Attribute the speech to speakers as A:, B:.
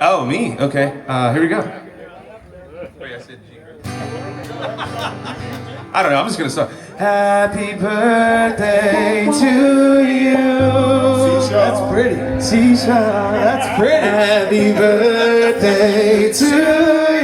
A: Oh, me? Okay. Here we go. I don't know. I'm just gonna start. Happy birthday to you.
B: That's pretty.
A: Ciotti, that's pretty. Happy birthday to